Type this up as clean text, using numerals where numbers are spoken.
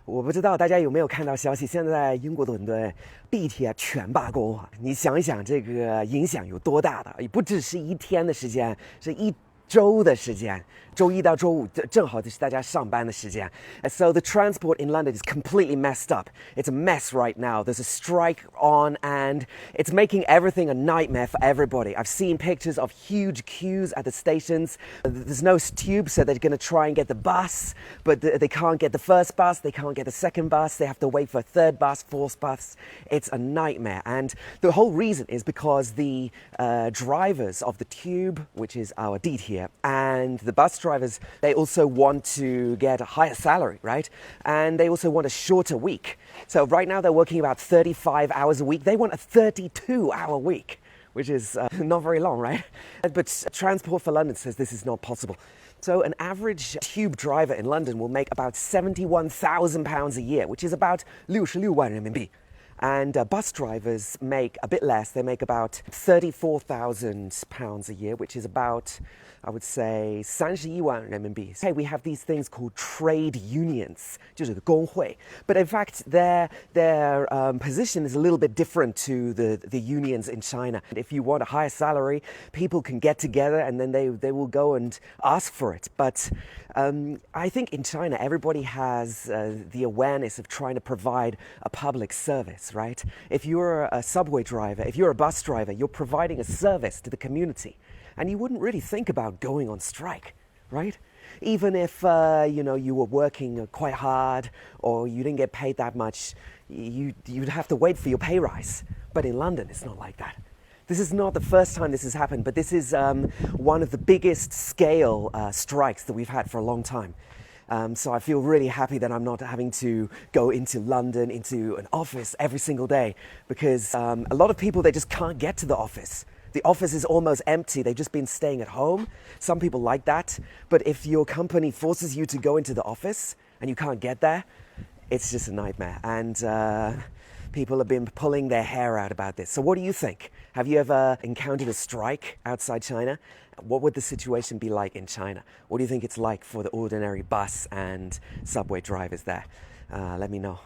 我不知道大家有没有看到消息，现在英国伦敦地铁全罢工啊！你想一想，这个影响有多大的？也不只是一天的时间，是一周的时间，周一到周五正好就是大家上班的时间。So the transport in London is completely messed up. It's a mess right now. There's a strike on and it's making everything a nightmare for everybody. I've seen pictures of huge queues at the stations. There's no tube, so they're going to try and get the bus, but they can't get the first bus, they can't get the second bus, they have to wait for a third bus, fourth bus. It's a nightmare. And the whole reason is because the drivers of the tube, which is our DT here, and the bus drivers, they also want to get a higher salary, right? And they also want a shorter week. So right now they're working about 35 hours a week. They want a 32-hour week, which is not very long, right? But Transport for London says this is not possible. So an average tube driver in London will make about £71,000 a year, which is about 66万人民币. And bus drivers make a bit less. They make about £34,000 a year, which is about, I would say, 31万人民币. Hey, we have these things called trade unions, 就是工会. But in fact, their position is a little bit different to the unions in China. If you want a higher salary, people can get together and then they will go and ask for it. But I think in China, everybody has the awareness of trying to provide a public service, right? If you're a subway driver, if you're a bus driver, you're providing a service to the community. And you wouldn't really think about going on strike, right? Even if, you were working quite hard or you didn't get paid that much, you'd have to wait for your pay rise. But in London, it's not like that. This is not the first time this has happened, but this is one of the biggest scale strikes that we've had for a long time. So I feel really happy that I'm not having to go into London, into an office every single day, because a lot of people, they just can't get to the office. The office is almost empty. They've just been staying at home. Some people like that. But if your company forces you to go into the office and you can't get there, it's just a nightmare. And people have been pulling their hair out about this. So what do you think? Have you ever encountered a strike outside China? What would the situation be like in China? What do you think it's like for the ordinary bus and subway drivers there? Let me know.